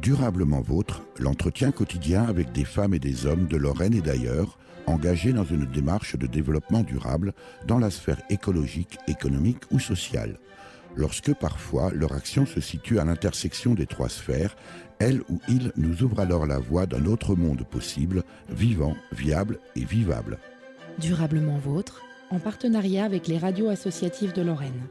Durablement Vôtre, l'entretien quotidien avec des femmes et des hommes de Lorraine et d'ailleurs, engagés dans une démarche de développement durable dans la sphère écologique, économique ou sociale. Lorsque parfois leur action se situe à l'intersection des trois sphères, elle ou il nous ouvre alors la voie d'un autre monde possible, vivant, viable et vivable. Durablement Vôtre, en partenariat avec les radios associatives de Lorraine.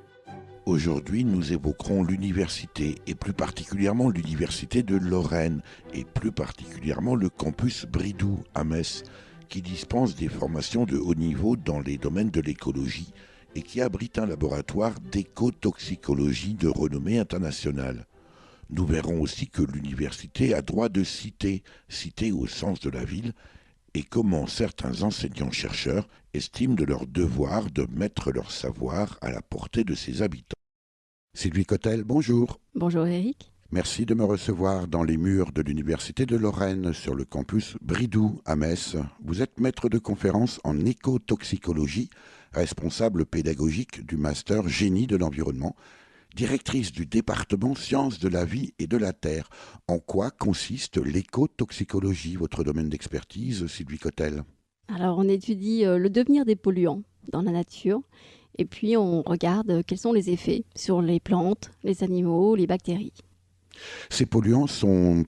Aujourd'hui, nous évoquerons l'université, et plus particulièrement l'université de Lorraine, et plus particulièrement le campus Bridoux à Metz, qui dispense des formations de haut niveau dans les domaines de l'écologie et qui abrite un laboratoire d'écotoxicologie de renommée internationale. Nous verrons aussi que l'université a droit de cité, cité au sens de la ville, et comment certains enseignants-chercheurs estiment de leur devoir de mettre leur savoir à la portée de ses habitants. Sylvie Cotel, bonjour. Bonjour Eric. Merci de me recevoir dans les murs de l'Université de Lorraine sur le campus Bridoux à Metz. Vous êtes maître de conférence en écotoxicologie, responsable pédagogique du master Génie de l'environnement, directrice du département Sciences de la vie et de la terre. En quoi consiste l'écotoxicologie, votre domaine d'expertise, Sylvie Cotel? Alors on étudie le devenir des polluants dans la nature et puis on regarde quels sont les effets sur les plantes, les animaux, les bactéries. Ces polluants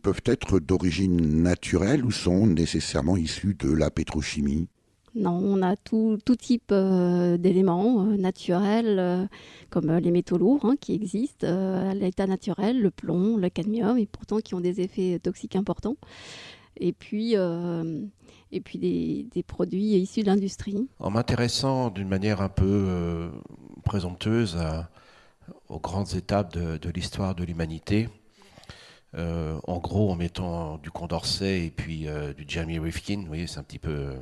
peuvent être d'origine naturelle ou sont nécessairement issus de la pétrochimie? Non, on a tout type d'éléments naturels comme les métaux lourds qui existent à l'état naturel, le plomb, le cadmium et pourtant qui ont des effets toxiques importants. Et puis des produits issus de l'industrie. En m'intéressant d'une manière un peu présomptueuse aux grandes étapes de l'histoire de l'humanité, en gros en mettant du Condorcet et puis du Jeremy Rifkin, vous voyez, c'est un petit peu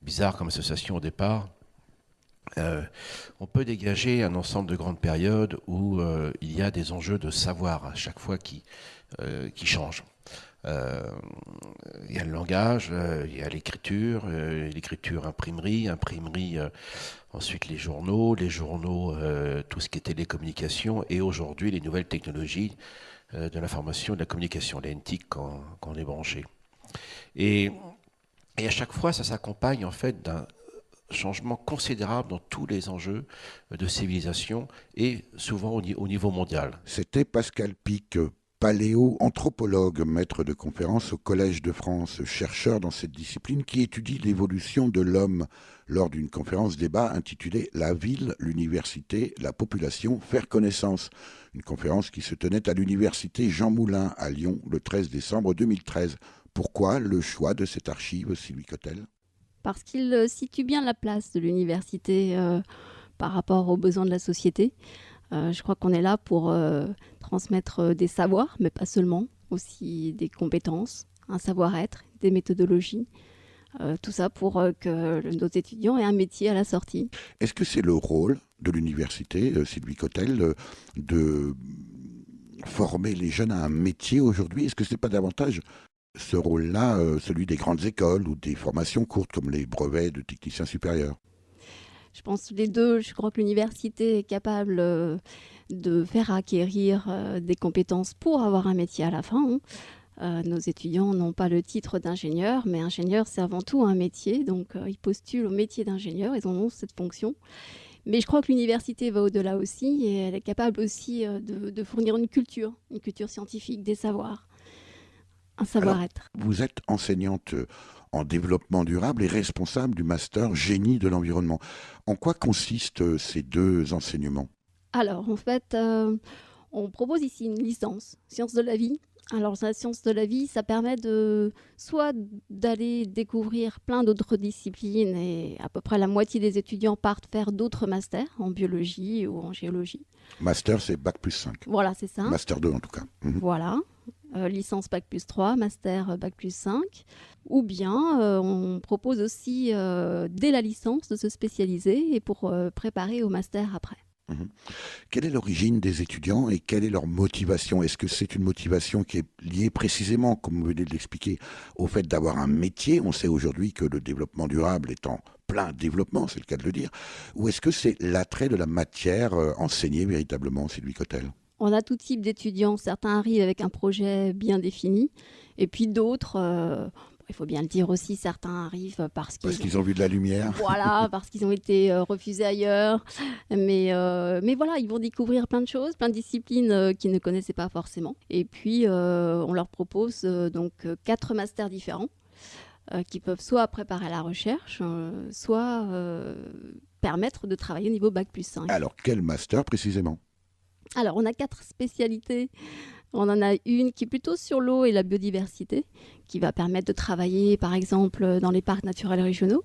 bizarre comme association au départ, on peut dégager un ensemble de grandes périodes où il y a des enjeux de savoir à chaque fois qui changent. Il y a le langage, il y a l'écriture, imprimerie, ensuite les journaux, tout ce qui est télécommunication et aujourd'hui les nouvelles technologies de l'information et de la communication, les NTIC quand on est branché. Et à chaque fois, ça s'accompagne en fait d'un changement considérable dans tous les enjeux de civilisation et souvent au niveau mondial. C'était Pascal Pic, paléo-anthropologue, maître de conférence au Collège de France, chercheur dans cette discipline qui étudie l'évolution de l'homme lors d'une conférence débat intitulée « La ville, l'université, la population, faire connaissance ». Une conférence qui se tenait à l'université Jean Moulin à Lyon le 13 décembre 2013. Pourquoi le choix de cette archive, Sylvie Cotel? Parce qu'il situe bien la place de l'université par rapport aux besoins de la société. Je crois qu'on est là pour transmettre des savoirs, mais pas seulement, aussi des compétences, un savoir-être, des méthodologies, tout ça pour que nos étudiants aient un métier à la sortie. Est-ce que c'est le rôle de l'université, Sylvie Cotel, de former les jeunes à un métier aujourd'hui? Est-ce que ce n'est pas davantage ce rôle-là, celui des grandes écoles ou des formations courtes comme les brevets de techniciens supérieurs? Je pense les deux. Je crois que l'université est capable de faire acquérir des compétences pour avoir un métier à la fin. Nos étudiants n'ont pas le titre d'ingénieur, mais ingénieur, c'est avant tout un métier. Donc, ils postulent au métier d'ingénieur, ils en ont cette fonction. Mais je crois que l'université va au-delà aussi et elle est capable aussi de fournir une culture scientifique, des savoirs, un savoir-être. Alors, vous êtes enseignante en développement durable et responsable du master Génie de l'environnement. En quoi consistent ces deux enseignements? Alors, en fait, on propose ici une licence, sciences de la vie. Alors, la science de la vie, ça permet soit d'aller découvrir plein d'autres disciplines et à peu près la moitié des étudiants partent faire d'autres masters en biologie ou en géologie. Master, c'est Bac plus 5. Voilà, c'est ça. Master 2 en tout cas. Voilà. Licence Bac plus 3, master Bac plus 5. Ou bien on propose aussi dès la licence de se spécialiser et pour préparer au master après. Mhm. Quelle est l'origine des étudiants et quelle est leur motivation? Est-ce que c'est une motivation qui est liée précisément, comme vous venez de l'expliquer, au fait d'avoir un métier? On sait aujourd'hui que le développement durable est en plein développement, c'est le cas de le dire. Ou est-ce que c'est l'attrait de la matière enseignée véritablement, Sylvie Cotel? On a tout type d'étudiants. Certains arrivent avec un projet bien défini, et puis d'autres, il faut bien le dire aussi, certains arrivent parce qu'ils ont vu de la lumière. Voilà, parce qu'ils ont été refusés ailleurs. Mais voilà, ils vont découvrir plein de choses, plein de disciplines qu'ils ne connaissaient pas forcément. Et puis, on leur propose donc 4 masters différents qui peuvent soit préparer à la recherche, soit permettre de travailler au niveau Bac+5. Alors, quel master précisément? Alors, on a 4 spécialités. On en a une qui est plutôt sur l'eau et la biodiversité, qui va permettre de travailler, par exemple, dans les parcs naturels régionaux.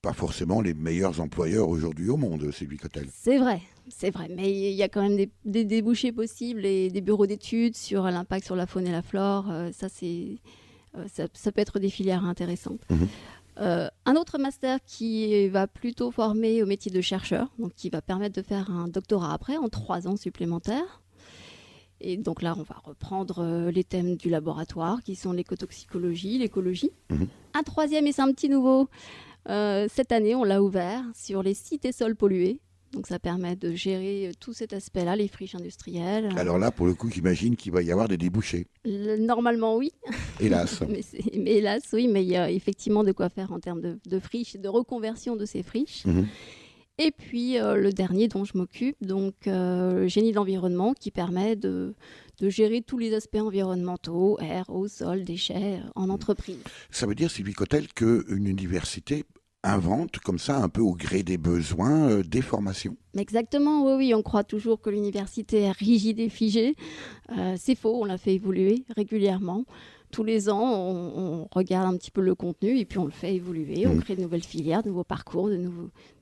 Pas forcément les meilleurs employeurs aujourd'hui au monde, Sylvie Cotel. C'est vrai. Mais il y a quand même des débouchés possibles et des bureaux d'études sur l'impact sur la faune et la flore. Ça peut être des filières intéressantes. Un autre master qui va plutôt former au métier de chercheur, donc qui va permettre de faire un doctorat après, en 3 ans supplémentaires. Et donc là, on va reprendre les thèmes du laboratoire, qui sont l'écotoxicologie, l'écologie. Un troisième, et c'est un petit nouveau, cette année, on l'a ouvert sur les sites et sols pollués. Donc ça permet de gérer tout cet aspect-là, les friches industrielles. Alors là, pour le coup, j'imagine qu'il va y avoir des débouchés. Normalement, oui. Hélas. mais hélas, oui, mais il y a effectivement de quoi faire en termes de friches, de reconversion de ces friches. Et puis le dernier dont je m'occupe, donc génie de l'environnement, qui permet de gérer tous les aspects environnementaux, air, eau, sol, déchets, en entreprise. Ça veut dire, Sylvie Cotel, qu'une université invente comme ça, un peu au gré des besoins, des formations? Exactement, oui, on croit toujours que l'université est rigide et figée. C'est faux, on la fait évoluer régulièrement. Tous les ans, on regarde un petit peu le contenu et puis on le fait évoluer. On crée de nouvelles filières, de nouveaux parcours, de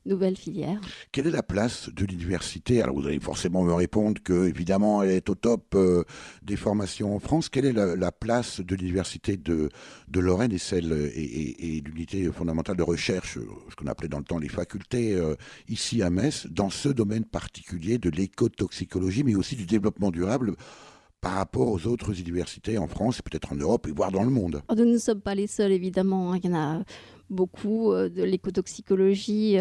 nouvelles filières. Quelle est la place de l'université? Alors vous allez forcément me répondre que, évidemment, elle est au top des formations en France. Quelle est la place de l'université de Lorraine et celle et l'unité fondamentale de recherche, ce qu'on appelait dans le temps les facultés, ici à Metz, dans ce domaine particulier de l'écotoxicologie, mais aussi du développement durable, par rapport aux autres universités en France et peut-être en Europe et voire dans le monde? Nous ne sommes pas les seuls, évidemment. Il y en a beaucoup de l'écotoxicologie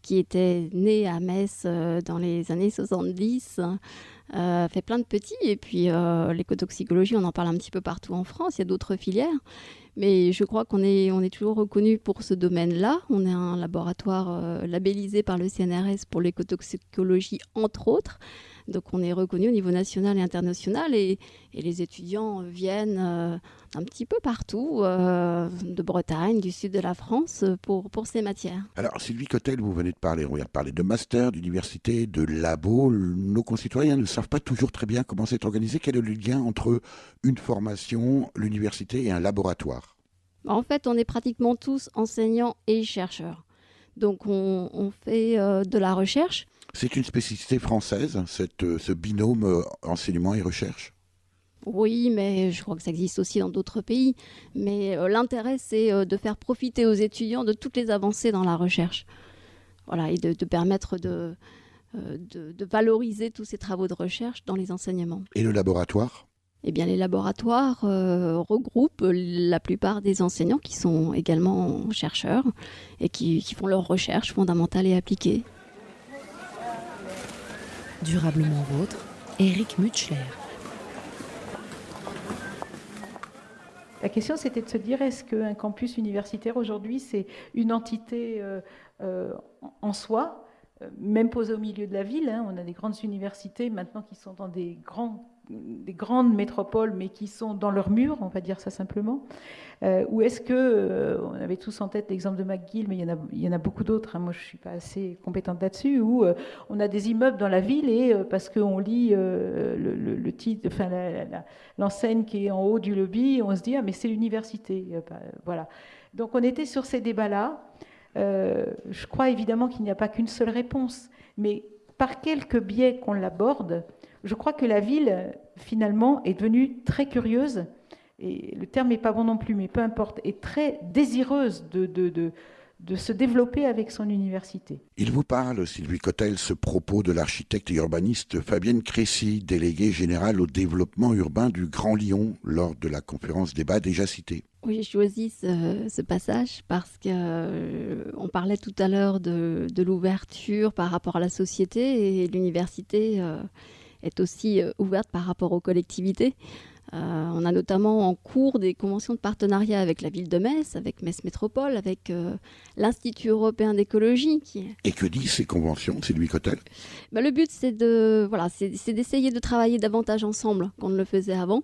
qui était née à Metz dans les années 70, fait plein de petits. Et puis l'écotoxicologie, on en parle un petit peu partout en France. Il y a d'autres filières. Mais je crois qu'on est toujours reconnu pour ce domaine-là. On est un laboratoire labellisé par le CNRS pour l'écotoxicologie, entre autres. Donc on est reconnu au niveau national et international et les étudiants viennent un petit peu partout, de Bretagne, du sud de la France, pour ces matières. Alors Sylvie Cotel, vous venez de parler, on vient de parler de master, d'université, de labo. Nos concitoyens ne savent pas toujours très bien comment c'est organisé. Quel est le lien entre une formation, l'université et un laboratoire? En fait, on est pratiquement tous enseignants et chercheurs. Donc on fait de la recherche. C'est une spécificité française, ce binôme enseignement et recherche? Oui, mais je crois que ça existe aussi dans d'autres pays. Mais l'intérêt, c'est de faire profiter aux étudiants de toutes les avancées dans la recherche. Voilà, et de permettre de valoriser tous ces travaux de recherche dans les enseignements. Et le laboratoire? Eh bien, les laboratoires regroupent la plupart des enseignants qui sont également chercheurs et qui font leurs recherches fondamentales et appliquées. Durablement vôtre, Éric Mutschler. La question, c'était de se dire, est-ce qu'un campus universitaire aujourd'hui, c'est une entité en soi, même posée au milieu de la ville, hein. On a des grandes universités maintenant qui sont dans des grandes métropoles, mais qui sont dans leurs murs, on va dire ça simplement. Ou est-ce que, on avait tous en tête l'exemple de McGill, mais il y en a beaucoup d'autres, hein. Moi je ne suis pas assez compétente là-dessus, où on a des immeubles dans la ville et parce qu'on lit le titre, enfin l'enseigne qui est en haut du lobby, on se dit, ah mais c'est l'université. Voilà. Donc on était sur ces débats-là. Je crois évidemment qu'il n'y a pas qu'une seule réponse, mais par quelques biais qu'on l'aborde, je crois que la ville, finalement, est devenue très curieuse, et le terme n'est pas bon non plus, mais peu importe, est très désireuse de se développer avec son université. Il vous parle, Sylvie Cotel, ce propos de l'architecte et urbaniste Fabienne Crécy, déléguée générale au développement urbain du Grand Lyon, lors de la conférence débat déjà citée. Oui, j'ai choisi ce passage parce qu'on parlait tout à l'heure de l'ouverture par rapport à la société, et l'université est aussi ouverte par rapport aux collectivités. On a notamment en cours des conventions de partenariat avec la ville de Metz, avec Metz Métropole, avec l'Institut européen d'écologie. Et que disent ces conventions, Sylvie Cotel ? Le but, c'est d'essayer de travailler davantage ensemble qu'on ne le faisait avant.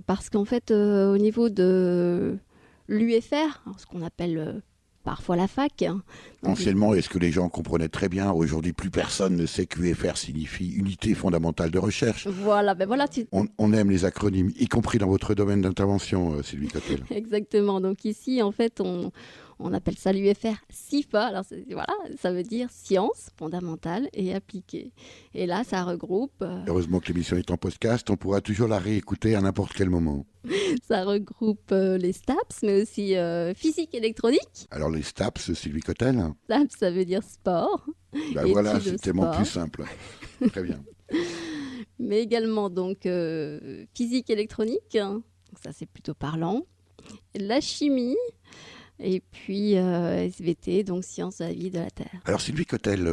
Parce qu'en fait, au niveau de l'UFR, ce qu'on appelle parfois la fac. Anciennement, est-ce que les gens comprenaient très bien? Aujourd'hui, plus personne ne sait qu'UFR signifie Unité fondamentale de recherche. Voilà, On aime les acronymes, y compris dans votre domaine d'intervention, Sylvie Cotel. Exactement. Donc ici, en fait, on appelle ça l'UFR SIFA. Alors ça veut dire sciences fondamentales et appliquées. Et là, ça regroupe... Heureusement que l'émission est en podcast, on pourra toujours la réécouter à n'importe quel moment. Ça regroupe les STAPS, mais aussi physique électronique. Alors les STAPS, Sylvie Cotel? STAPS, ça veut dire sport. Voilà, c'est tellement plus simple. Très bien. Mais également donc physique électronique, donc ça c'est plutôt parlant. La chimie. Et puis SVT, donc sciences de la vie de la Terre. Alors Sylvie Cotel,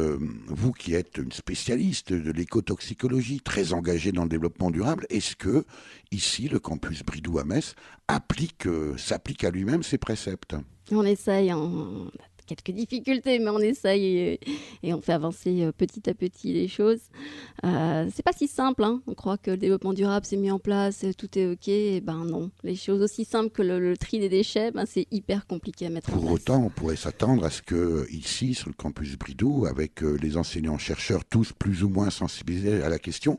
vous qui êtes une spécialiste de l'écotoxicologie, très engagée dans le développement durable, est-ce que ici, le campus Bridoux à Metz s'applique à lui-même ces préceptes? On essaye, on a quelques difficultés, mais on essaye et on fait avancer petit à petit les choses. C'est pas si simple, hein. On croit que le développement durable s'est mis en place, tout est OK. Et non, les choses aussi simples que le tri des déchets, c'est hyper compliqué à mettre en place. Pour autant, on pourrait s'attendre à ce que ici, sur le campus Bridoux, avec les enseignants-chercheurs tous plus ou moins sensibilisés à la question,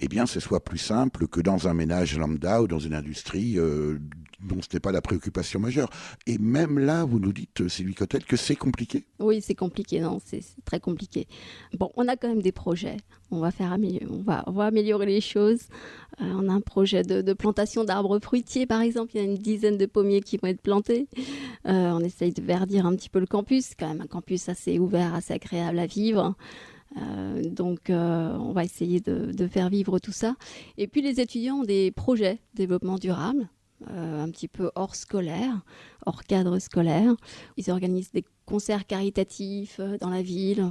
ce soit plus simple que dans un ménage lambda ou dans une industrie dont ce n'est pas la préoccupation majeure. Et même là, vous nous dites, Sylvie Cotel, que c'est compliqué. Oui, c'est compliqué, non, c'est très compliqué. Bon, on a quand même des projets. On va améliorer les choses. On a un projet de plantation d'arbres fruitiers, par exemple. Il y a une dizaine de pommiers qui vont être plantés. On essaye de verdir un petit peu le campus. C'est quand même un campus assez ouvert, assez agréable à vivre. Donc on va essayer de faire vivre tout ça. Et puis les étudiants ont des projets de développement durable. Un petit peu hors scolaire, hors cadre scolaire. Ils organisent des concerts caritatifs dans la ville,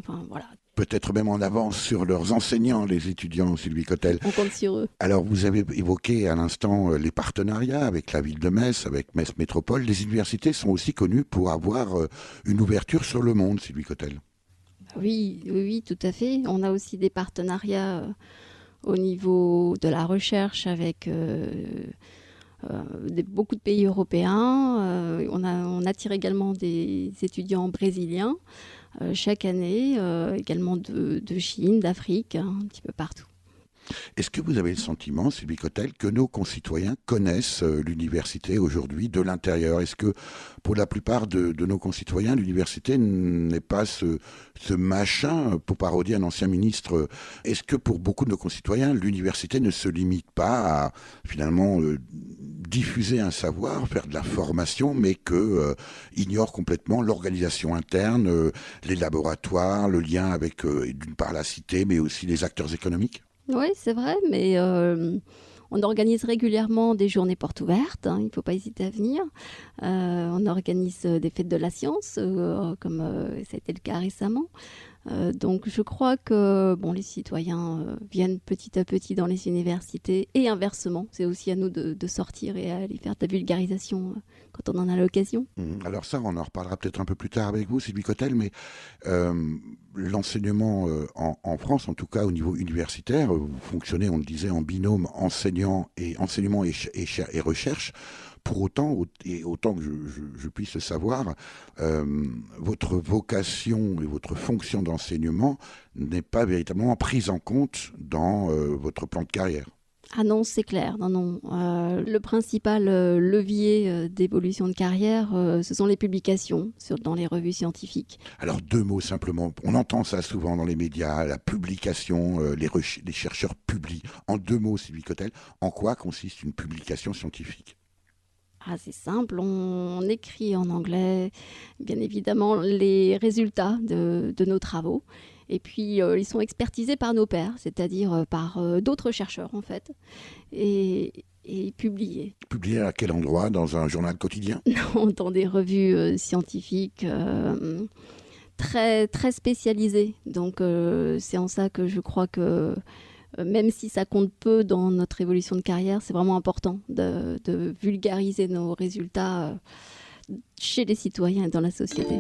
Peut-être même en avance sur leurs enseignants, les étudiants, Sylvie Cotel. On compte sur eux. Alors, vous avez évoqué à l'instant les partenariats avec la ville de Metz, avec Metz Métropole. Les universités sont aussi connues pour avoir une ouverture sur le monde, Sylvie Cotel. Oui, tout à fait. On a aussi des partenariats au niveau de la recherche avec... beaucoup de pays européens. On attire également des étudiants brésiliens chaque année, également de Chine, d'Afrique, un petit peu partout. Est-ce que vous avez le sentiment, Sylvie Cotel, que nos concitoyens connaissent l'université aujourd'hui de l'intérieur? Est-ce que pour la plupart de nos concitoyens, l'université n'est pas ce machin, pour parodier un ancien ministre? Est-ce que pour beaucoup de nos concitoyens, l'université ne se limite pas à finalement diffuser un savoir, faire de la formation, mais ignore complètement l'organisation interne, les laboratoires, le lien avec d'une part la cité, mais aussi les acteurs économiques? Oui, c'est vrai, mais on organise régulièrement des journées portes ouvertes, il ne faut pas hésiter à venir. On organise des fêtes de la science, comme ça a été le cas récemment. Donc je crois que les citoyens viennent petit à petit dans les universités et inversement. C'est aussi à nous de sortir et aller faire de la vulgarisation quand on en a l'occasion. Alors ça, on en reparlera peut-être un peu plus tard avec vous, Sylvie Cotel, mais l'enseignement en France, en tout cas au niveau universitaire, vous fonctionnez, on le disait, en binôme enseignement et recherche. Pour autant, et autant que je puisse le savoir, votre vocation et votre fonction d'enseignement n'est pas véritablement prise en compte dans votre plan de carrière. Ah non, c'est clair. Non. Le principal levier d'évolution de carrière, ce sont les publications dans les revues scientifiques. Alors 2 mots simplement. On entend ça souvent dans les médias, la publication, les chercheurs publient. En 2 mots, Sylvie Cotel, en quoi consiste une publication scientifique ? assez simple. On écrit en anglais, bien évidemment, les résultats de nos travaux. Et puis, ils sont expertisés par nos pairs, c'est-à-dire par d'autres chercheurs, en fait, et publiés. Publié à quel endroit? Dans un journal quotidien? Non, dans des revues scientifiques très, très spécialisées. Donc, c'est en ça que je crois que même si ça compte peu dans notre évolution de carrière, c'est vraiment important de vulgariser nos résultats chez les citoyens et dans la société.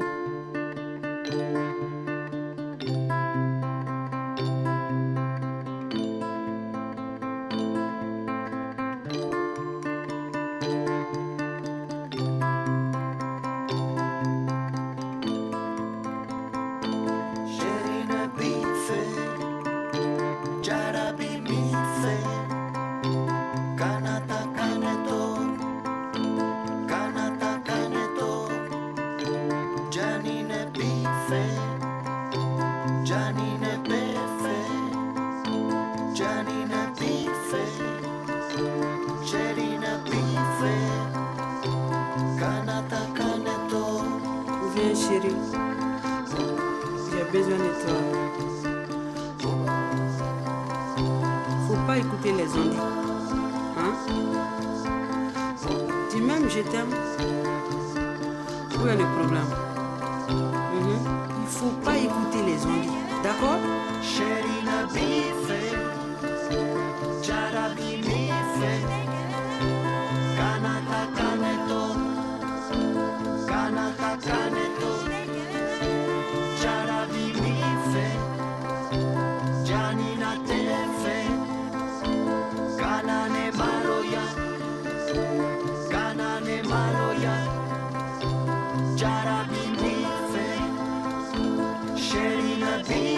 Viens chérie, j'ai besoin de toi. Faut pas écouter les ondes. Hein? Dis même je t'aime. Où est le problème? Il faut pas écouter les ondes. D'accord? Chérie na bife, jarabi mife, kanata kaneto, jarabi mife, janina tefe, kanane maloya, jarabi mife, chérie na bife.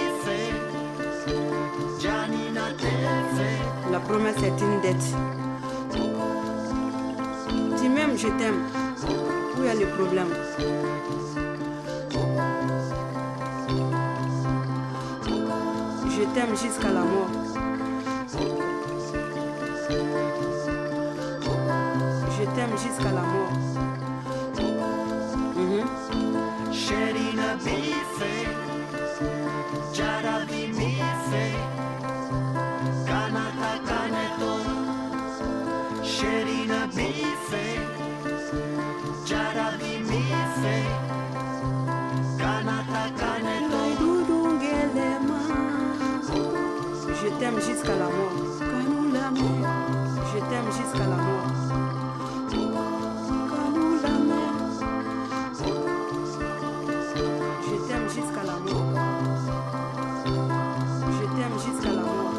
La promesse est une dette. Dis même je t'aime. Où est le problème? Je t'aime jusqu'à la mort. Je t'aime jusqu'à la mort. Chérie na bife, jarabi mife, kanata kaneto. Chérie na bife, jarabi mife, kanata kaneto. Je t'aime jusqu'à la mort. Je t'aime jusqu'à la mort. Je t'aime jusqu'à la mort. Je t'aime jusqu'à la mort.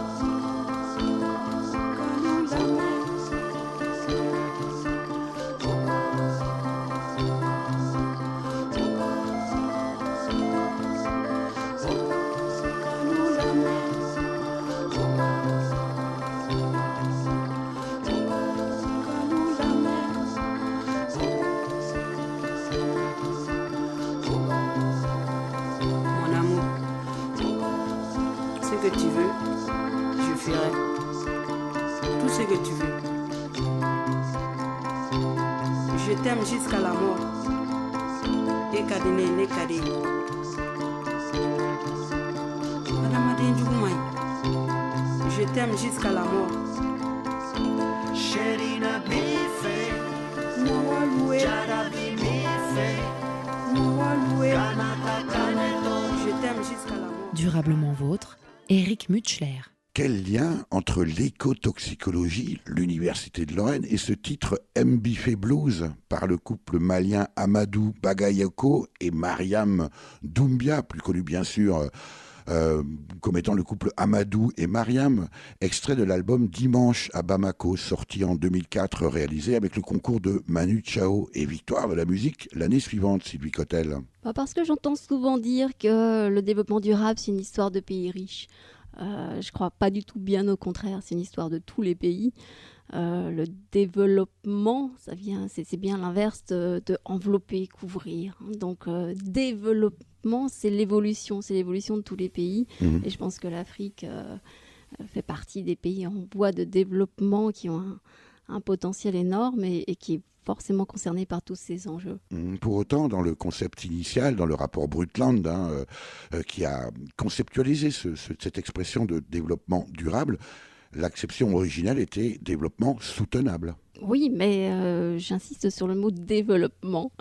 Mon amour, ce que tu veux, je ferai. Tout ce que tu veux. Je t'aime jusqu'à la mort. Et kadine ne kade. Madame Adinjoumaï, je t'aime jusqu'à la mort. Chérie na bife, jarabi mife, kanata kaneto. Je t'aime jusqu'à la mort. Durablement vôtre, Éric Mutschler. Quel lien entre l'écotoxicologie, l'Université de Lorraine, et ce titre Mbifé Blues par le couple malien Amadou Bagayoko et Mariam Doumbia, plus connu bien sûr comme étant le couple Amadou et Mariam, extrait de l'album Dimanche à Bamako, sorti en 2004, réalisé avec le concours de Manu Chao et victoire de la musique l'année suivante, Sylvie Cotel. Parce que j'entends souvent dire que le développement durable, c'est une histoire de pays riches. Je ne crois pas du tout, bien au contraire, c'est une histoire de tous les pays. Le développement, c'est bien l'inverse de envelopper, couvrir. Donc développement, c'est l'évolution de tous les pays. Et je pense que l'Afrique fait partie des pays en voie de développement qui ont un potentiel énorme et qui est forcément concerné par tous ces enjeux. Pour autant, dans le concept initial, dans le rapport Brundtland, qui a conceptualisé cette expression de développement durable, l'acception originelle était développement soutenable. Oui, mais j'insiste sur le mot développement.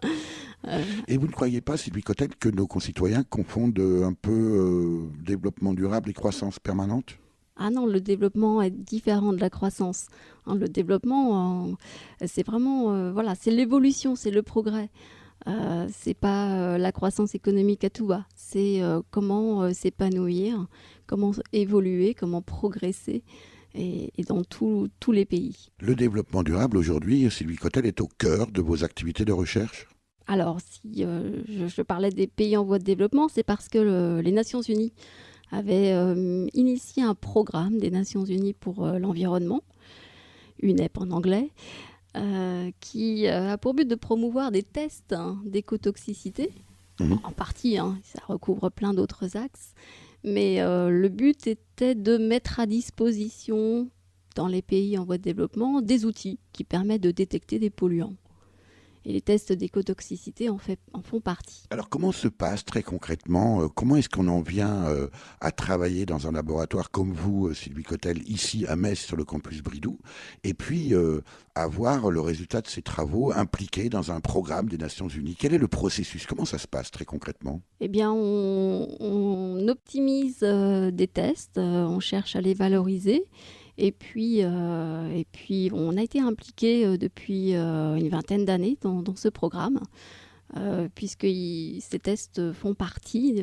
Et vous ne croyez pas, Sylvie Cotel, que nos concitoyens confondent un peu développement durable et croissance permanente ? Ah non, le développement est différent de la croissance. Le développement, c'est vraiment, voilà, c'est l'évolution, c'est le progrès. C'est pas la croissance économique à tout va. C'est comment s'épanouir, comment évoluer, comment progresser, et dans tous les pays. Le développement durable aujourd'hui, Sylvie Cotel, est au cœur de vos activités de recherche ? Alors, si je parlais des pays en voie de développement, c'est parce que les Nations Unies avait initié un programme des Nations Unies pour l'environnement, UNEP en anglais, qui a pour but de promouvoir des tests d'écotoxicité, en partie, ça recouvre plein d'autres axes, mais le but était de mettre à disposition dans les pays en voie de développement des outils qui permettent de détecter des polluants. Et les tests d'écotoxicité en font partie. Alors comment se passe très concrètement, comment est-ce qu'on en vient à travailler dans un laboratoire comme vous, Sylvie Cotel, ici à Metz sur le campus Bridoux, et puis avoir le résultat de ces travaux impliqués dans un programme des Nations Unies? Quel est le processus? Comment ça se passe très concrètement? Eh bien, on optimise des tests, on cherche à les valoriser. Et puis, on a été impliqué depuis une vingtaine d'années dans ce programme, puisque ces tests font partie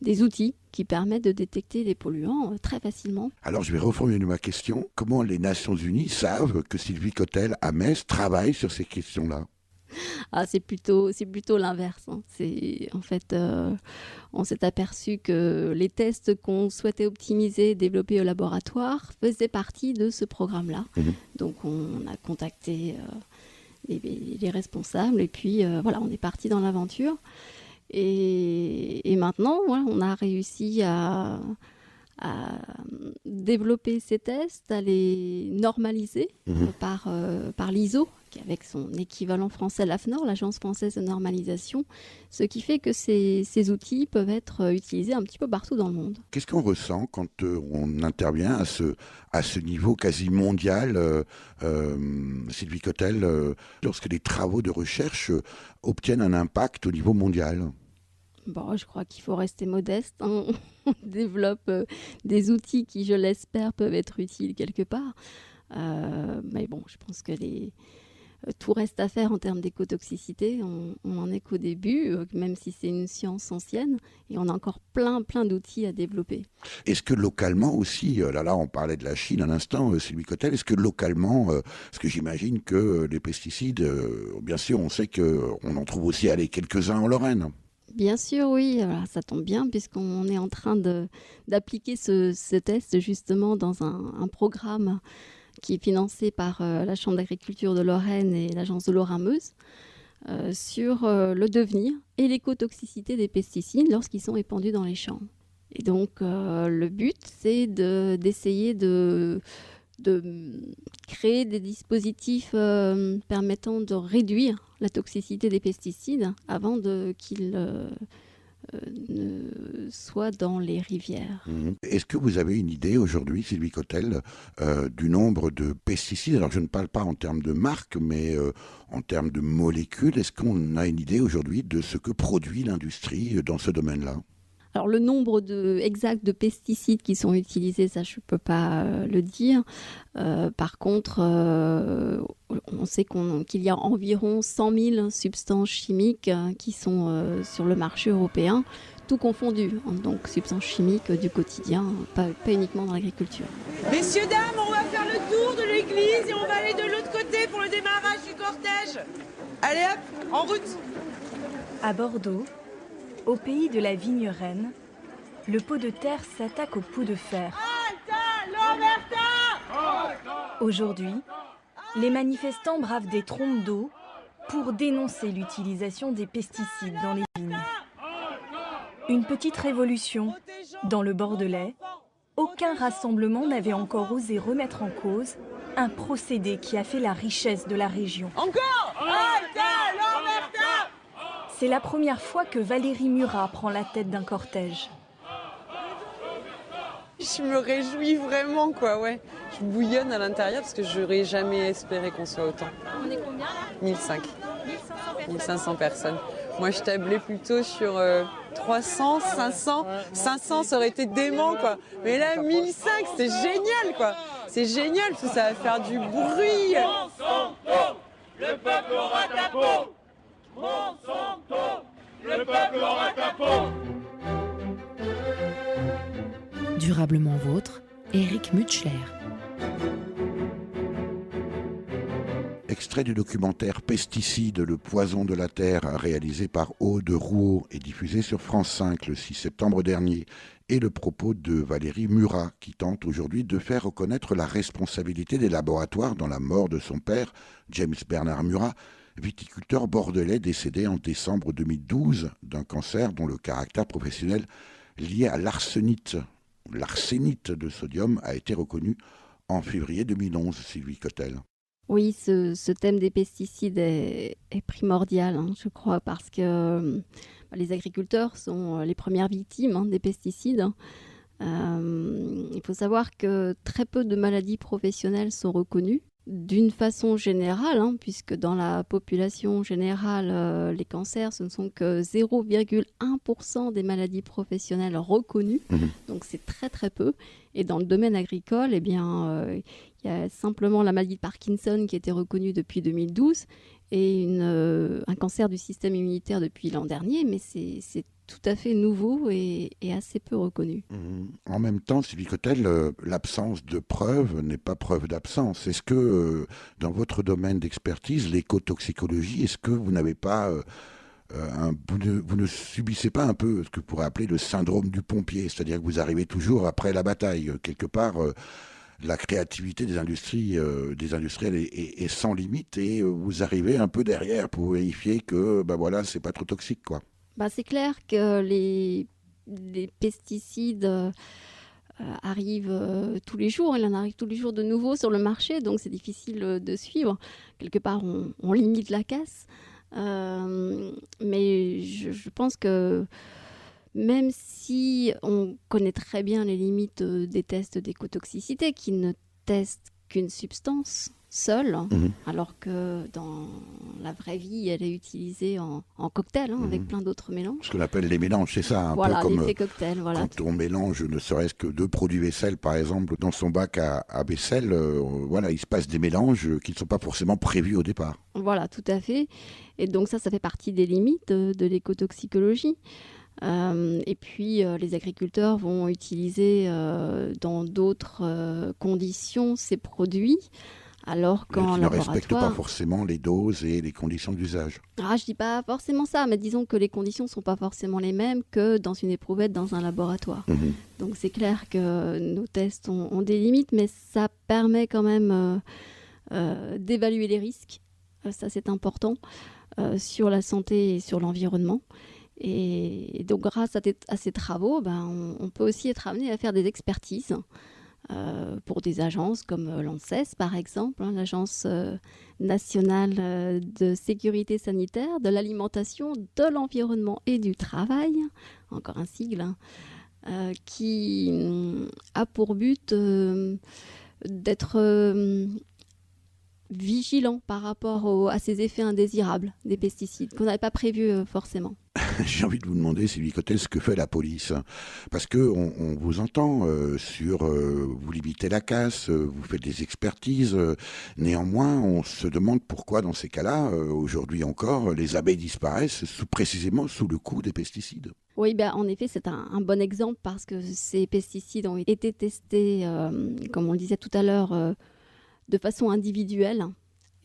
des outils qui permettent de détecter les polluants très facilement. Alors, je vais reformuler ma question. Comment les Nations Unies savent que Sylvie Cotel, à Metz, travaille sur ces questions-là? C'est plutôt l'inverse. En fait, on s'est aperçu que les tests qu'on souhaitait optimiser, développer au laboratoire, faisaient partie de ce programme-là. Donc, on a contacté les responsables et puis voilà, on est parti dans l'aventure. Et maintenant, voilà, on a réussi à développer ces tests, à les normaliser par l'ISO, qui avec son équivalent français, l'AFNOR, l'Agence française de normalisation, ce qui fait que ces outils peuvent être utilisés un petit peu partout dans le monde. Qu'est-ce qu'on ressent quand on intervient à ce niveau quasi mondial, Sylvie Cotel, lorsque les travaux de recherche obtiennent un impact au niveau mondial? Bon, je crois qu'il faut rester modeste. On développe des outils qui, je l'espère, peuvent être utiles quelque part. Mais bon, je pense que tout reste à faire en termes d'écotoxicité. On en est qu'au début, même si c'est une science ancienne, et on a encore plein d'outils à développer. Est-ce que localement aussi, là on parlait de la Chine à l'instant, Sylvie Cotel, est-ce que localement, parce que j'imagine que les pesticides, bien sûr, on sait qu'on en trouve aussi quelques-uns en Lorraine. Bien sûr, oui, alors, ça tombe bien puisqu'on est en train d'appliquer ce test justement dans un programme qui est financé par la Chambre d'agriculture de Lorraine et l'Agence de Lorrain-Meuse sur le devenir et l'écotoxicité des pesticides lorsqu'ils sont épandus dans les champs. Et donc le but, c'est d'essayer de créer des dispositifs permettant de réduire la toxicité des pesticides avant qu'ils ne soient dans les rivières. Est-ce que vous avez une idée aujourd'hui, Sylvie Cotel, du nombre de pesticides? Alors je ne parle pas en termes de marque, mais en termes de molécules. Est-ce qu'on a une idée aujourd'hui de ce que produit l'industrie dans ce domaine-là? Alors le nombre exact de pesticides qui sont utilisés, ça je ne peux pas le dire. Par contre, on sait qu'il y a environ 100 000 substances chimiques qui sont sur le marché européen, tout confondu. Donc substances chimiques du quotidien, pas uniquement dans l'agriculture. Messieurs, dames, on va faire le tour de l'église et on va aller de l'autre côté pour le démarrage du cortège. Allez hop, en route. À Bordeaux, au pays de la vigne reine, le pot de terre s'attaque au pot de fer. Aujourd'hui, les manifestants bravent des trompes d'eau pour dénoncer l'utilisation des pesticides dans les vignes. Une petite révolution. Dans le Bordelais, aucun rassemblement n'avait encore osé remettre en cause Un procédé qui a fait la richesse de la région. Encore Alta, Lamberta. C'est la première fois que Valérie Murat prend la tête d'un cortège. Je me réjouis vraiment, quoi, ouais. Je bouillonne à l'intérieur parce que j'aurais jamais espéré qu'on soit autant. On est combien là 1005. 1500 personnes. Moi, je tablais plutôt sur 300, 500. 500, ça aurait été dément, quoi. Mais là, 1005, c'est génial, quoi. C'est génial, parce que ça va faire du bruit. Monsanto, le peuple aura ta peau. Monsanto, le peuple aura ta peau. Durablement vôtre, Éric Mutschler. Extrait du documentaire Pesticides, le poison de la terre, réalisé par Aude Rouault et diffusé sur France 5 le 6 septembre dernier, et le propos de Valérie Murat, qui tente aujourd'hui de faire reconnaître la responsabilité des laboratoires dans la mort de son père, James Bernard Murat, viticulteur bordelais décédé en décembre 2012 d'un cancer dont le caractère professionnel lié à l'arsénite de sodium a été reconnu en février 2011, Sylvie Cotel. Oui, ce thème des pesticides est primordial, hein, je crois, parce que les agriculteurs sont les premières victimes des pesticides. Il faut savoir que très peu de maladies professionnelles sont reconnues. D'une façon générale, puisque dans la population générale, les cancers, ce ne sont que 0,1% des maladies professionnelles reconnues. Donc c'est très très peu. Et dans le domaine agricole, il y a simplement la maladie de Parkinson qui a été reconnue depuis 2012 et un cancer du système immunitaire depuis l'an dernier, mais c'est tout à fait nouveau et assez peu reconnu. En même temps, Sylvie Cotel, l'absence de preuves n'est pas preuve d'absence. Est-ce que dans votre domaine d'expertise, l'écotoxicologie, est-ce que vous n'avez pas... vous ne subissez pas un peu ce que vous pourrait appeler le syndrome du pompier, c'est-à-dire que vous arrivez toujours après la bataille. Quelque part, la créativité des industriels est sans limite et vous arrivez un peu derrière pour vérifier que c'est pas trop toxique, quoi. C'est clair que les pesticides arrivent tous les jours, il en arrive tous les jours de nouveaux sur le marché, donc c'est difficile de suivre. Quelque part, on limite la casse. Mais je pense que même si on connaît très bien les limites des tests d'écotoxicité qui ne testent qu'une substance seule, alors que dans la vraie vie, elle est utilisée en cocktail, avec plein d'autres mélanges. Ce qu'on appelle les mélanges, c'est ça, peu comme l'effet cocktail. Quand on mélange ne serait-ce que 2 produits vaisselle, par exemple, dans son bac à vaisselle, il se passe des mélanges qui ne sont pas forcément prévus au départ. Voilà, tout à fait. Et donc ça fait partie des limites de l'écotoxicologie. Et puis les agriculteurs vont utiliser dans d'autres conditions ces produits, alors qu'en laboratoire... Ils ne respectent pas forcément les doses et les conditions d'usage. Je dis pas forcément ça, mais disons que les conditions ne sont pas forcément les mêmes que dans une éprouvette dans un laboratoire. Donc c'est clair que nos tests ont des limites, mais ça permet quand même d'évaluer les risques. Ça c'est important, sur la santé et sur l'environnement. Et donc grâce à ces travaux, on peut aussi être amené à faire des expertises pour des agences comme l'ANSES par exemple, l'Agence nationale de sécurité sanitaire, de l'alimentation, de l'environnement et du travail, encore un sigle, qui a pour but d'être vigilant par rapport à ces effets indésirables des pesticides qu'on n'avait pas prévus forcément. J'ai envie de vous demander, Sylvie Cotel, ce que fait la police. Parce qu'on vous entend vous limitez la casse, vous faites des expertises. Néanmoins, on se demande pourquoi, dans ces cas-là, aujourd'hui encore, les abeilles disparaissent précisément sous le coup des pesticides. Oui, en effet, c'est un bon exemple parce que ces pesticides ont été testés, comme on le disait tout à l'heure, de façon individuelle.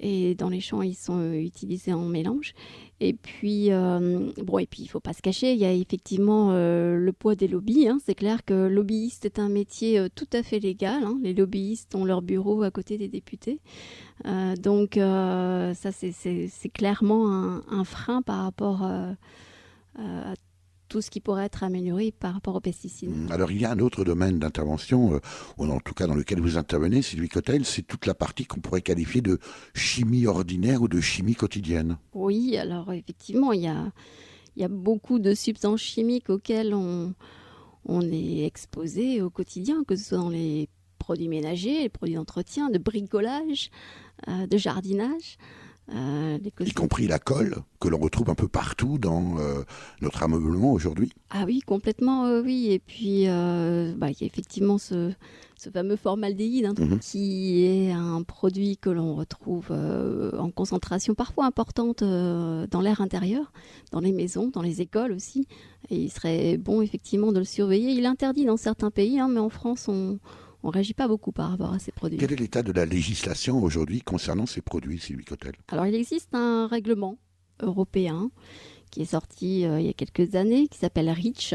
Et dans les champs, ils sont utilisés en mélange. Et puis, il ne faut pas se cacher, il y a effectivement le poids des lobbies. C'est clair que lobbyiste est un métier tout à fait légal. Les lobbyistes ont leur bureau à côté des députés. Donc, ça, c'est clairement un frein par rapport à tout ce qui pourrait être amélioré par rapport aux pesticides. Alors il y a un autre domaine d'intervention, ou en tout cas dans lequel vous intervenez, Sylvie Cotel, c'est toute la partie qu'on pourrait qualifier de chimie ordinaire ou de chimie quotidienne. Oui, alors effectivement, il y a beaucoup de substances chimiques auxquelles on est exposé au quotidien, que ce soit dans les produits ménagers, les produits d'entretien, de bricolage, de jardinage. Y compris la colle, que l'on retrouve un peu partout dans notre ameublement aujourd'hui. Ah oui, complètement, oui. Et puis, il y a effectivement ce fameux formaldéhyde, qui est un produit que l'on retrouve en concentration parfois importante dans l'air intérieur, dans les maisons, dans les écoles aussi. Et il serait bon, effectivement, de le surveiller. Il est interdit dans certains pays, mais en France, on ne réagit pas beaucoup par rapport à ces produits. Quel est l'état de la législation aujourd'hui concernant ces produits, Sylvie Cotel ? Alors, il existe un règlement européen qui est sorti il y a quelques années, qui s'appelle REACH.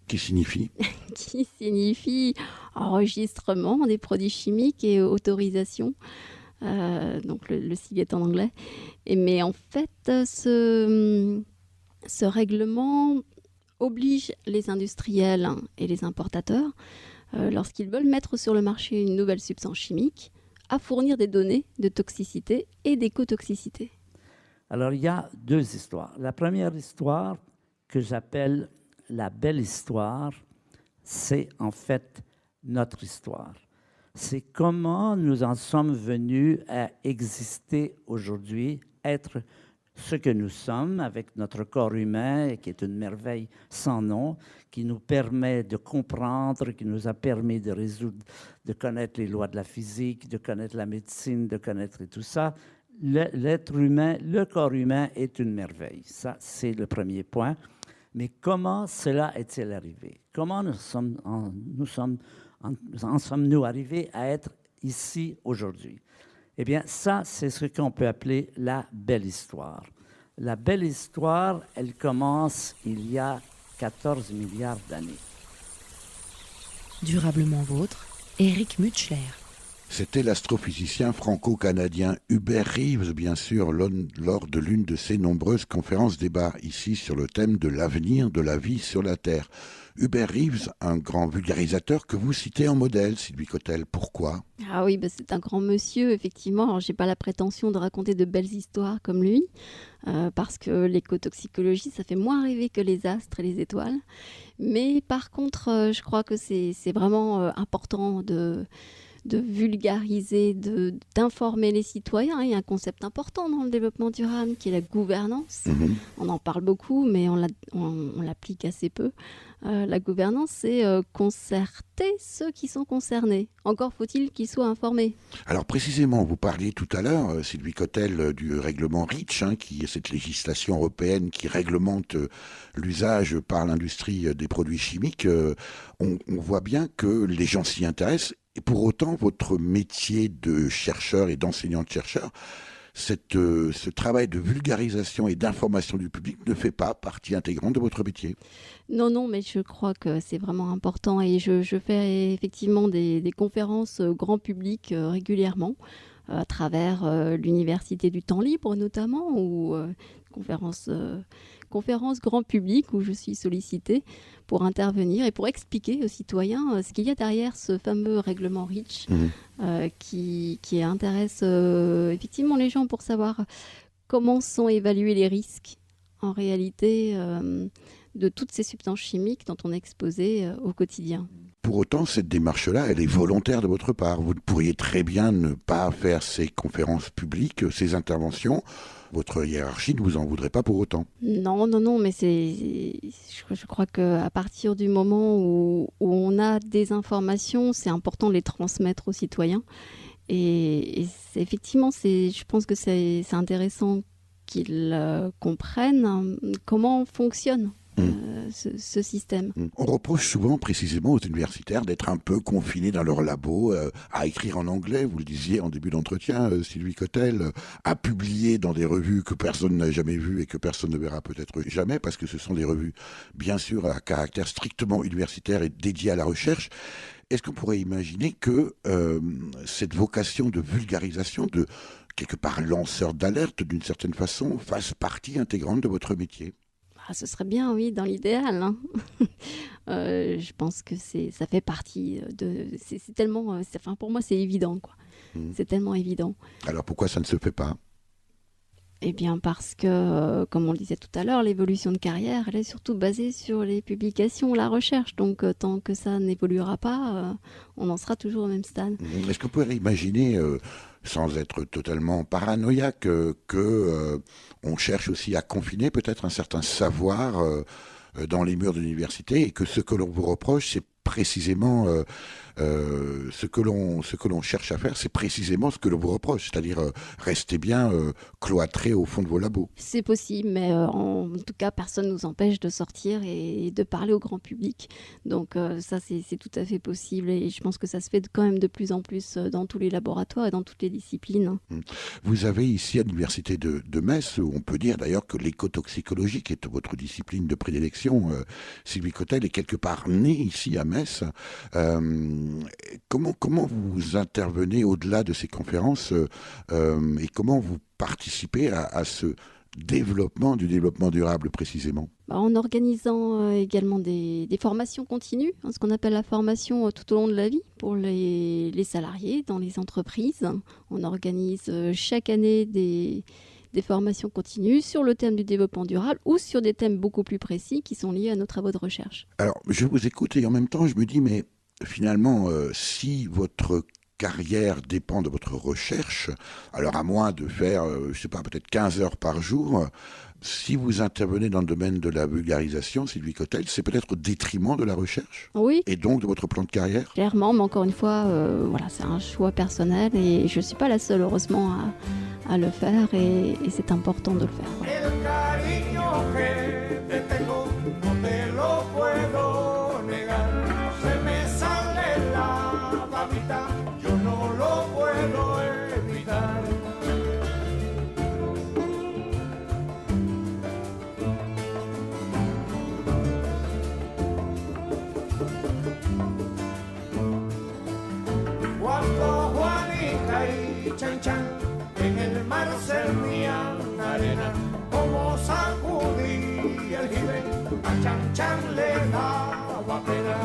Qui signifie Qui signifie enregistrement des produits chimiques et autorisation. Donc, le sigle est en anglais. Mais en fait, ce règlement oblige les industriels et les importateurs, lorsqu'ils veulent mettre sur le marché une nouvelle substance chimique, à fournir des données de toxicité et d'écotoxicité. Alors, il y a deux histoires. La première histoire, que j'appelle la belle histoire, c'est en fait notre histoire. C'est comment nous en sommes venus à exister aujourd'hui, être ce que nous sommes avec notre corps humain, qui est une merveille sans nom, qui nous permet de comprendre, qui nous a permis de résoudre, de connaître les lois de la physique, de connaître la médecine, de connaître tout ça. L'être humain, le corps humain est une merveille. Ça, c'est le premier point. Mais comment cela est-il arrivé? Comment en sommes-nous arrivés à être ici aujourd'hui? Eh bien, ça, c'est ce qu'on peut appeler la belle histoire. La belle histoire, elle commence il y a 14 milliards d'années. Durablement vôtre, Éric Mutschler. C'était l'astrophysicien franco-canadien Hubert Reeves, bien sûr, lors de l'une de ses nombreuses conférences-débats, ici sur le thème de l'avenir de la vie sur la Terre. Hubert Reeves, un grand vulgarisateur que vous citez en modèle, Sylvie Cotel. Pourquoi ? Ah oui, c'est un grand monsieur, effectivement. Alors, je n'ai pas la prétention de raconter de belles histoires comme lui, parce que l'écotoxicologie, ça fait moins rêver que les astres et les étoiles. Mais par contre, je crois que c'est vraiment important de vulgariser, d'informer les citoyens. Il y a un concept important dans le développement durable qui est la gouvernance. On en parle beaucoup, mais on l'applique assez peu. La gouvernance, c'est concerter ceux qui sont concernés. Encore faut-il qu'ils soient informés. Alors précisément, vous parliez tout à l'heure, Sylvie Cotel, du règlement REACH, qui est cette législation européenne qui réglemente l'usage par l'industrie des produits chimiques. On voit bien que les gens s'y intéressent. Et pour autant, votre métier de chercheur et d'enseignant-chercheur, ce travail de vulgarisation et d'information du public ne fait pas partie intégrante de votre métier. Non, mais je crois que c'est vraiment important. Et je fais effectivement des conférences grand public régulièrement, à travers l'Université du Temps Libre notamment, ou conférences grand public où je suis sollicitée pour intervenir et pour expliquer aux citoyens ce qu'il y a derrière ce fameux règlement REACH qui intéresse effectivement les gens pour savoir comment sont évalués les risques en réalité de toutes ces substances chimiques dont on est exposé au quotidien. Pour autant, cette démarche-là, elle est volontaire de votre part. Vous pourriez très bien ne pas faire ces conférences publiques, ces interventions. Votre hiérarchie ne vous en voudrait pas pour autant. Non, mais je crois qu'à partir du moment où on a des informations, c'est important de les transmettre aux citoyens. Et effectivement, je pense que c'est intéressant qu'ils comprennent comment fonctionne ce système. On reproche souvent précisément aux universitaires d'être un peu confinés dans leur labo, à écrire en anglais, vous le disiez en début d'entretien, Sylvie Cotel, à publier dans des revues que personne n'a jamais vues et que personne ne verra peut-être jamais, parce que ce sont des revues, bien sûr, à caractère strictement universitaire et dédiées à la recherche. Est-ce qu'on pourrait imaginer que cette vocation de vulgarisation, de quelque part lanceur d'alerte d'une certaine façon, fasse partie intégrante de votre métier ? Ce serait bien, oui, dans l'idéal. Hein. Je pense que ça fait partie de... C'est tellement... Enfin, pour moi, c'est évident, quoi. C'est tellement évident. Alors pourquoi ça ne se fait pas ? Eh bien parce que, comme on le disait tout à l'heure, l'évolution de carrière, elle est surtout basée sur les publications, la recherche. Donc tant que ça n'évoluera pas, on en sera toujours au même stade. Est-ce qu'on pourrait imaginer, sans être totalement paranoïaque, on cherche aussi à confiner peut-être un certain savoir dans les murs de l'université et que ce que l'on vous reproche, c'est précisément ce que l'on cherche à faire, c'est précisément ce que l'on vous reproche, c'est-à-dire rester bien cloîtré au fond de vos labos. C'est possible, mais en tout cas, personne ne nous empêche de sortir et de parler au grand public. Donc ça, c'est tout à fait possible et je pense que ça se fait quand même de plus en plus dans tous les laboratoires et dans toutes les disciplines. Vous avez ici à l'université de Metz, où on peut dire d'ailleurs que l'écotoxicologie, qui est votre discipline de prédilection, Sylvie Cotel, est quelque part née ici à Metz. Comment vous intervenez au-delà de ces conférences et comment vous participez à ce développement du développement durable précisément ? En organisant également des formations continues, ce qu'on appelle la formation tout au long de la vie pour les salariés dans les entreprises. On organise chaque année des formations continues sur le thème du développement durable ou sur des thèmes beaucoup plus précis qui sont liés à nos travaux de recherche. Alors, je vous écoute et en même temps, je me dis, mais finalement, si votre carrière dépend de votre recherche, alors à moins de faire, je ne sais pas, peut-être 15 heures par jour, si vous intervenez dans le domaine de la vulgarisation, Sylvie Cotel, c'est peut-être au détriment de la recherche ? Oui. Et donc de votre plan de carrière ? Clairement, mais encore une fois, voilà, c'est un choix personnel et je ne suis pas la seule, heureusement, à le faire et c'est important de le faire. Voilà. Chan chan, en el mar servían arena, como sacudía el jibe, a Chan Chan le daba pena.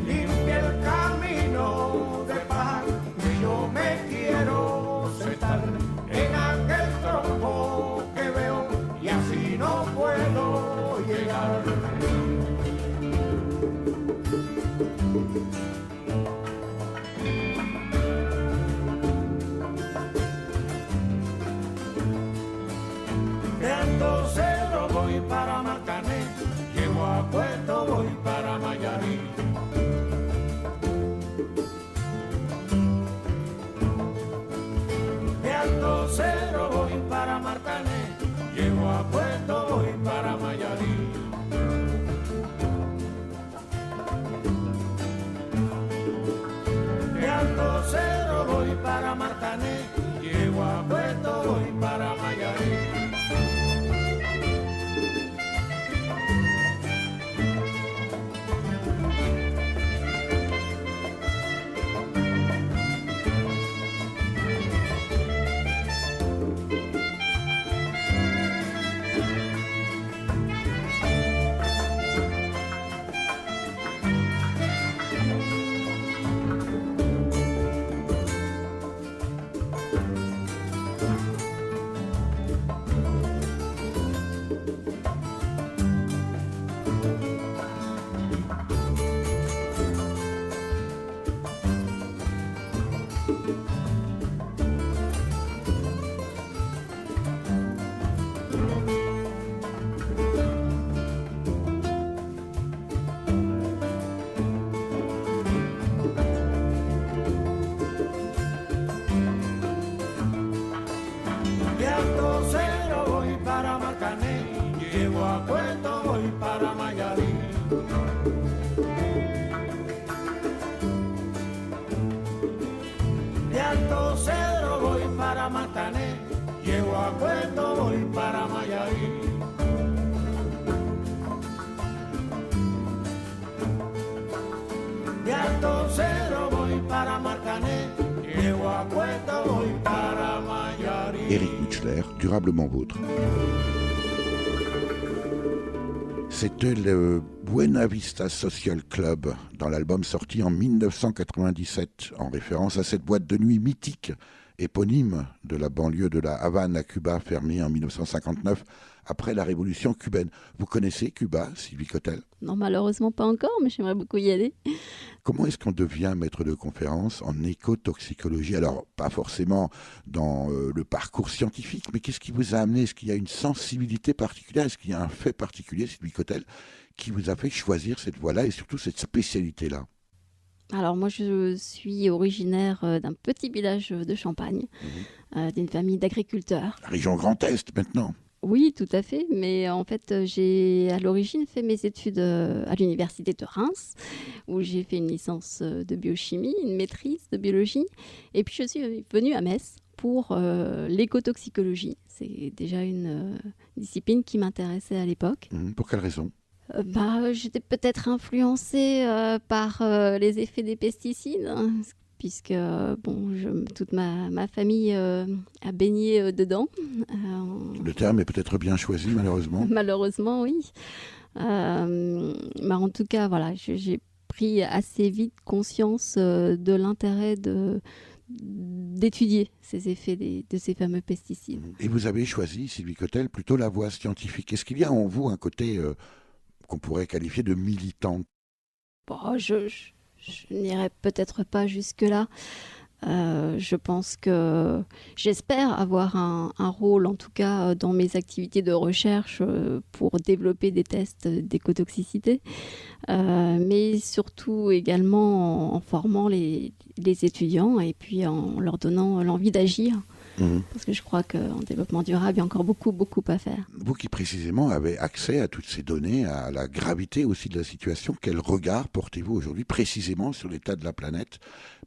Limpia el camino de paz, que yo me quiero sentar en aquel tronco que veo y así no puedo llegar. De Alto Cedro voy para Marcané, llego a Puerto, voy para Mayarí. De Alto Cedro voy para Marcané, llego a Puerto, voy para Mayarí. De Alto Cedro voy para Marcané, llego a Puerto, voy para Mayarí. De Alto Cedro voy para Marcané, llego a Puerto, voy para Mayarí. De Alto Cedro voy para Marcané, llego a Puerto, voy para Mayarí. Leclerc, Durablement Vôtre. C'était le Buena Vista Social Club dans l'album sorti en 1997, en référence à cette boîte de nuit mythique, éponyme de la banlieue de la Havane à Cuba, fermée en 1959 après la révolution cubaine. Vous connaissez Cuba, Sylvie Cotel? Non, malheureusement pas encore, mais j'aimerais beaucoup y aller. Comment est-ce qu'on devient maître de conférence en écotoxicologie? Alors, pas forcément dans le parcours scientifique, mais qu'est-ce qui vous a amené? Est-ce qu'il y a une sensibilité particulière? Est-ce qu'il y a un fait particulier, Sylvie Cotel, qui vous a fait choisir cette voie-là et surtout cette spécialité-là? Alors moi, je suis originaire d'un petit village de Champagne, d'une famille d'agriculteurs. La région Grand Est, maintenant. Oui, tout à fait. Mais en fait, j'ai à l'origine fait mes études à l'université de Reims, où j'ai fait une licence de biochimie, une maîtrise de biologie. Et puis, je suis venue à Metz pour l'écotoxicologie. C'est déjà une discipline qui m'intéressait à l'époque. Pour quelle raison? J'étais peut-être influencée par les effets des pesticides, hein, puisque toute ma famille a baigné dedans. Le terme est peut-être bien choisi, malheureusement. Malheureusement, oui. En tout cas, voilà, j'ai pris assez vite conscience de l'intérêt d'étudier ces effets de ces fameux pesticides. Et vous avez choisi, Sylvie Cotel, plutôt la voie scientifique. Est-ce qu'il y a en vous un côté qu'on pourrait qualifier de militant? Je n'irai peut-être pas jusque-là. Je pense que j'espère avoir un rôle, en tout cas dans mes activités de recherche, pour développer des tests d'écotoxicité, mais surtout également en formant les étudiants et puis en leur donnant l'envie d'agir. Parce que je crois qu'en développement durable, il y a encore beaucoup, beaucoup à faire. Vous qui précisément avez accès à toutes ces données, à la gravité aussi de la situation, quel regard portez-vous aujourd'hui précisément sur l'état de la planète?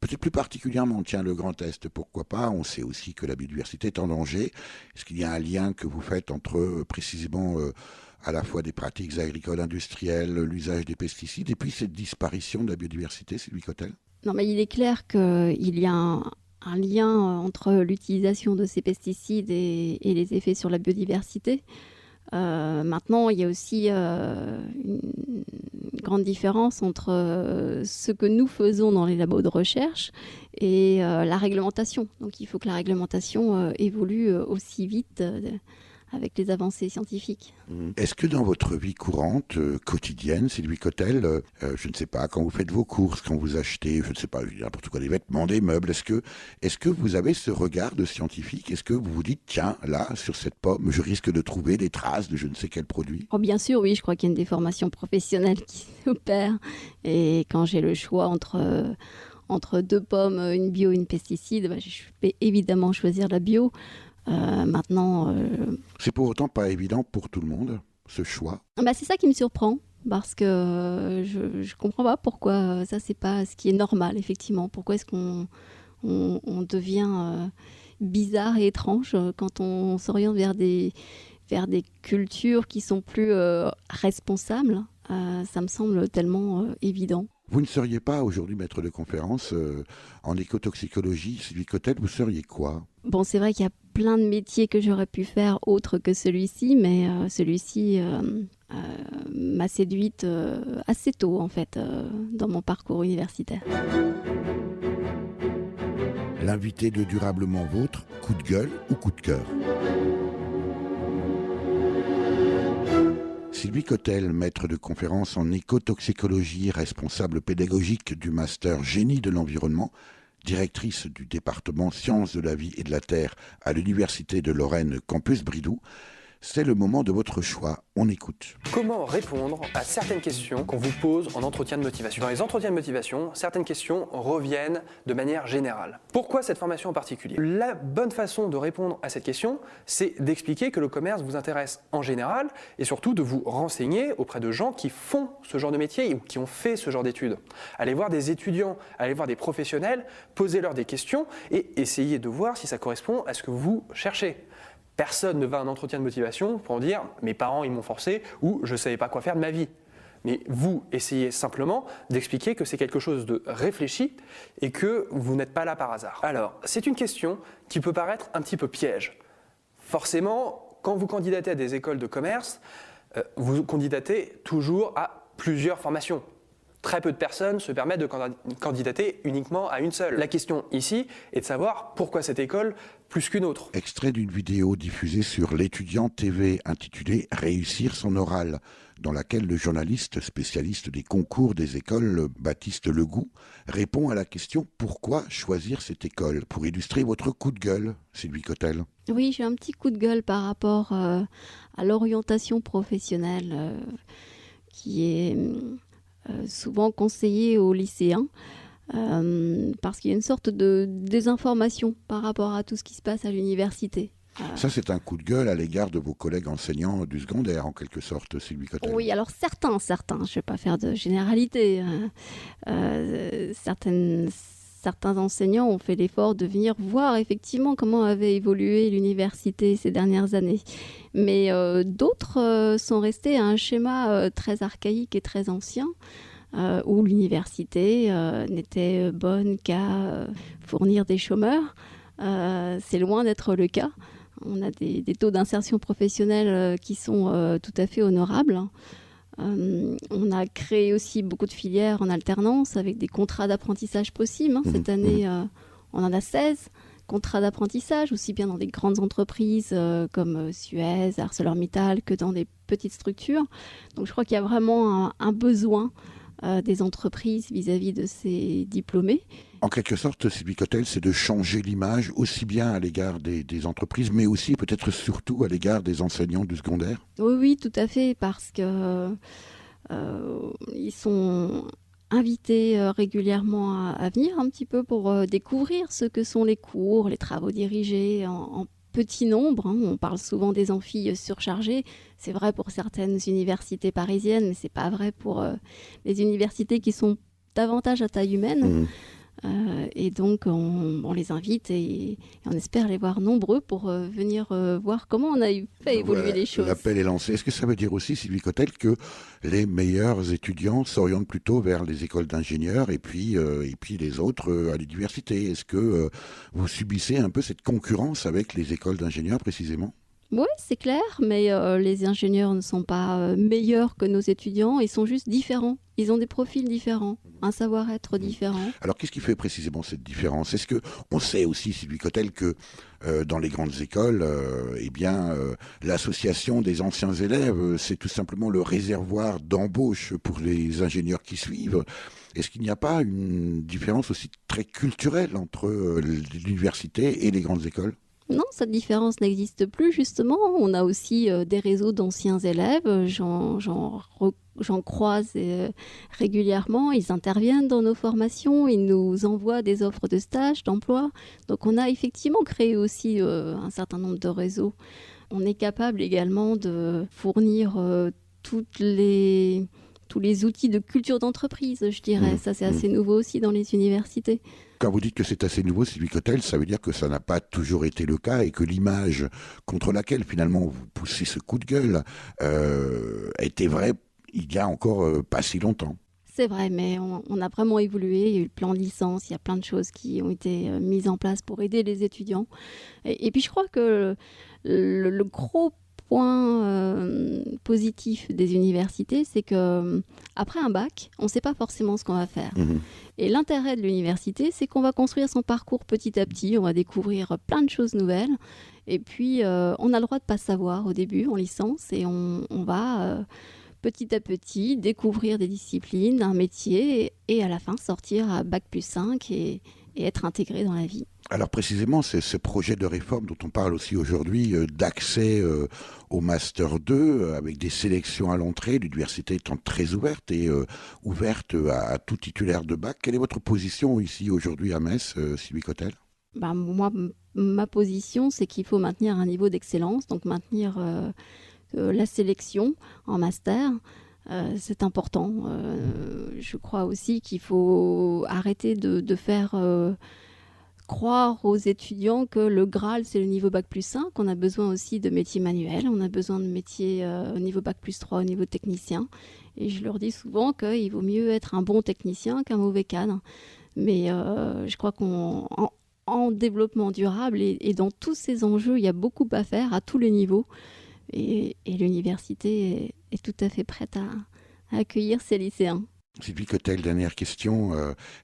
Peut-être plus particulièrement, tiens, le Grand Est, pourquoi pas? On sait aussi que la biodiversité est en danger. Est-ce qu'il y a un lien que vous faites entre précisément à la fois des pratiques agricoles industrielles, l'usage des pesticides et puis cette disparition de la biodiversité, Sylvie Cotel? Non, mais il est clair qu'il y a un lien entre l'utilisation de ces pesticides et les effets sur la biodiversité. Maintenant, il y a aussi une grande différence entre ce que nous faisons dans les labos de recherche et la réglementation. Donc il faut que la réglementation évolue aussi vite avec les avancées scientifiques. Est-ce que dans votre vie courante, quotidienne, Sylvie Cotel, je ne sais pas, quand vous faites vos courses, quand vous achetez, je ne sais pas, n'importe quoi, des vêtements, des meubles, est-ce que vous avez ce regard de scientifique? Est-ce que vous vous dites, tiens, là, sur cette pomme, je risque de trouver des traces de je ne sais quel produit? Oh, bien sûr, oui, je crois qu'il y a une déformation professionnelle qui s'opère. Et quand j'ai le choix entre deux pommes, une bio et une pesticide, je vais évidemment choisir la bio. Maintenant... C'est pour autant pas évident pour tout le monde, ce choix? C'est ça qui me surprend, parce que je comprends pas pourquoi ça, c'est pas ce qui est normal, effectivement. Pourquoi est-ce qu'on devient bizarre et étrange quand on s'oriente vers des cultures qui sont plus responsables? Ça me semble tellement évident. Vous ne seriez pas aujourd'hui maître de conférence en écotoxicologie, Sylvie Cotel, vous seriez quoi? Bon, c'est vrai qu'il y a plein de métiers que j'aurais pu faire autres que celui-ci, mais celui-ci m'a séduite assez tôt, en fait, dans mon parcours universitaire. L'invité de Durablement Vôtre, coup de gueule ou coup de cœur? Sylvie Cotel, maître de conférence en écotoxicologie, responsable pédagogique du master Génie de l'environnement, directrice du département Sciences de la vie et de la terre à l'Université de Lorraine Campus Bridoux. C'est le moment de votre choix. On écoute. Comment répondre à certaines questions qu'on vous pose en entretien de motivation? Dans les entretiens de motivation, certaines questions reviennent de manière générale. Pourquoi cette formation en particulier? La bonne façon de répondre à cette question, c'est d'expliquer que le commerce vous intéresse en général et surtout de vous renseigner auprès de gens qui font ce genre de métier ou qui ont fait ce genre d'études. Allez voir des étudiants, allez voir des professionnels, posez-leur des questions et essayez de voir si ça correspond à ce que vous cherchez. Personne ne va à un entretien de motivation pour dire « mes parents ils m'ont forcé » ou « je ne savais pas quoi faire de ma vie ». Mais vous essayez simplement d'expliquer que c'est quelque chose de réfléchi et que vous n'êtes pas là par hasard. Alors, c'est une question qui peut paraître un petit peu piège. Forcément, quand vous candidatez à des écoles de commerce, vous candidatez toujours à plusieurs formations. Très peu de personnes se permettent de candidater uniquement à une seule. La question ici est de savoir pourquoi cette école plus qu'une autre. Extrait d'une vidéo diffusée sur l'Étudiant TV intitulée « Réussir son oral », dans laquelle le journaliste spécialiste des concours des écoles, Baptiste Legout, répond à la question « Pourquoi choisir cette école ?» pour illustrer votre coup de gueule, Sylvie Cotel. Oui, j'ai un petit coup de gueule par rapport à l'orientation professionnelle qui est souvent conseillée aux lycéens. Parce qu'il y a une sorte de désinformation par rapport à tout ce qui se passe à l'université. Ça, c'est un coup de gueule à l'égard de vos collègues enseignants du secondaire, en quelque sorte, Sylvie Cotel. Oui, alors certains, je ne vais pas faire de généralité. Certains enseignants ont fait l'effort de venir voir effectivement comment avait évolué l'université ces dernières années. Mais d'autres sont restés à un schéma très archaïque et très ancien, où l'université n'était bonne qu'à fournir des chômeurs. C'est loin d'être le cas. On a des taux d'insertion professionnelle qui sont tout à fait honorables. On a créé aussi beaucoup de filières en alternance avec des contrats d'apprentissage possibles. Cette année, on en a 16 contrats d'apprentissage, aussi bien dans des grandes entreprises comme Suez, ArcelorMittal, que dans des petites structures. Donc je crois qu'il y a vraiment un besoin des entreprises vis-à-vis de ces diplômés. En quelque sorte, Sylvie Cotel, c'est de changer l'image aussi bien à l'égard des entreprises, mais aussi peut-être surtout à l'égard des enseignants du secondaire. Oui, tout à fait, parce que ils sont invités régulièrement à venir un petit peu pour découvrir ce que sont les cours, les travaux dirigés en petit nombre. On parle souvent des amphis surchargés. C'est vrai pour certaines universités parisiennes, mais ce n'est pas vrai pour les universités qui sont davantage à taille humaine. Et donc, on les invite et on espère les voir nombreux pour venir voir comment on a fait évoluer les choses. L'appel est lancé. Est-ce que ça veut dire aussi, Sylvie Cotel, que les meilleurs étudiants s'orientent plutôt vers les écoles d'ingénieurs et puis les autres à l'université? Est-ce que vous subissez un peu cette concurrence avec les écoles d'ingénieurs précisément? Oui, c'est clair, mais les ingénieurs ne sont pas meilleurs que nos étudiants, ils sont juste différents. Ils ont des profils différents, un savoir-être différent. Alors, qu'est-ce qui fait précisément cette différence? Est-ce qu'on sait aussi, Sylvie Cotel, que dans les grandes écoles, l'association des anciens élèves, c'est tout simplement le réservoir d'embauche pour les ingénieurs qui suivent? Est-ce qu'il n'y a pas une différence aussi très culturelle entre l'université et les grandes écoles? Non, cette différence n'existe plus, justement. On a aussi des réseaux d'anciens élèves. J'en croise régulièrement. Ils interviennent dans nos formations. Ils nous envoient des offres de stage, d'emploi. Donc, on a effectivement créé aussi un certain nombre de réseaux. On est capable également de fournir tous les outils de culture d'entreprise, je dirais. Ça, c'est assez nouveau aussi dans les universités. Quand vous dites que c'est assez nouveau, Sylvie Cotel, ça veut dire que ça n'a pas toujours été le cas et que l'image contre laquelle finalement vous poussez ce coup de gueule était vraie il y a encore pas si longtemps. C'est vrai, mais on a vraiment évolué. Il y a eu le plan de licence, il y a plein de choses qui ont été mises en place pour aider les étudiants. Et puis je crois que le gros point positif des universités, c'est qu'après un bac, on ne sait pas forcément ce qu'on va faire. Et l'intérêt de l'université, c'est qu'on va construire son parcours petit à petit, on va découvrir plein de choses nouvelles. Et puis, on a le droit de ne pas savoir au début, en licence, et on va petit à petit découvrir des disciplines, un métier, et à la fin sortir à Bac+5 et être intégré dans la vie. Alors précisément, c'est ce projet de réforme dont on parle aussi aujourd'hui, d'accès au Master 2, avec des sélections à l'entrée, l'université étant très ouverte et ouverte à tout titulaire de bac. Quelle est votre position ici aujourd'hui à Metz, Sylvie Cotel? Moi, ma position, c'est qu'il faut maintenir un niveau d'excellence, donc maintenir la sélection en master. C'est important. Je crois aussi qu'il faut arrêter de faire croire aux étudiants que le Graal, c'est le niveau Bac+5. On a besoin aussi de métiers manuels, on a besoin de métiers au niveau Bac+3, au niveau technicien. Et je leur dis souvent qu'il vaut mieux être un bon technicien qu'un mauvais cadre. Mais je crois en développement durable et dans tous ces enjeux, il y a beaucoup à faire à tous les niveaux. Et l'université est tout à fait prête à accueillir ces lycéens. Sylvie Cotel, dernière question.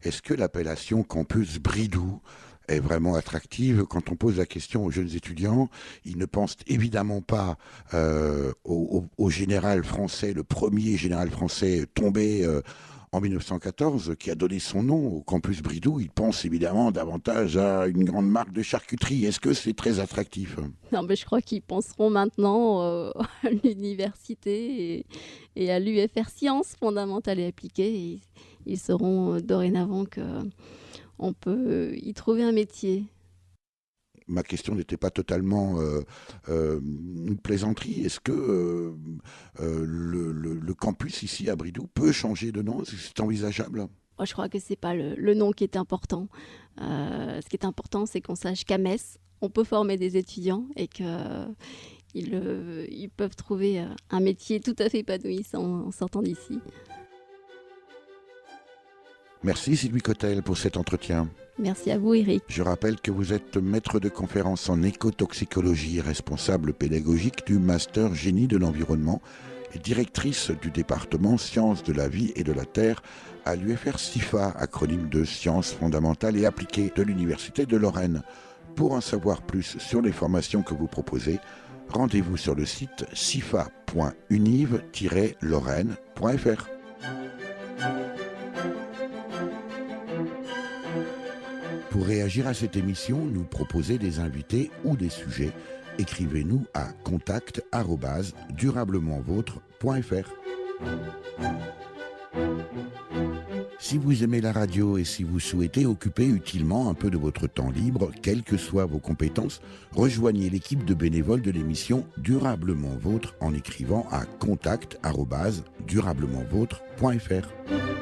Est-ce que l'appellation campus Bridoux est vraiment attractive? Quand on pose la question aux jeunes étudiants, ils ne pensent évidemment pas au général français, le premier général français tombé en 1914, qui a donné son nom au campus Bridoux. Ils pensent évidemment davantage à une grande marque de charcuterie. Est-ce que c'est très attractif? Non, mais je crois qu'ils penseront maintenant à l'université et à l'UFR Sciences fondamentales et appliquées. Et ils sauront dorénavant qu'on peut y trouver un métier. Ma question n'était pas totalement une plaisanterie. Est-ce que le campus ici à Bridoux peut changer de nom? Est-ce que c'est envisageable? Moi, je crois que ce n'est pas le nom qui est important. Ce qui est important, c'est qu'on sache qu'à Metz, on peut former des étudiants et qu'ils peuvent trouver un métier tout à fait épanouissant en sortant d'ici. Merci Sylvie Cotel pour cet entretien. Merci à vous, Eric. Je rappelle que vous êtes maître de conférence en écotoxicologie, responsable pédagogique du Master Génie de l'environnement et directrice du département Sciences de la vie et de la terre à l'UFR SIFA, acronyme de Sciences fondamentales et appliquées de l'Université de Lorraine. Pour en savoir plus sur les formations que vous proposez, rendez-vous sur le site sifa.univ-lorraine.fr. Pour réagir à cette émission, nous proposer des invités ou des sujets, écrivez-nous à contact@durablementvôtre.fr. Si vous aimez la radio et si vous souhaitez occuper utilement un peu de votre temps libre, quelles que soient vos compétences, rejoignez l'équipe de bénévoles de l'émission Durablement Vôtre en écrivant à contact@durablementvôtre.fr.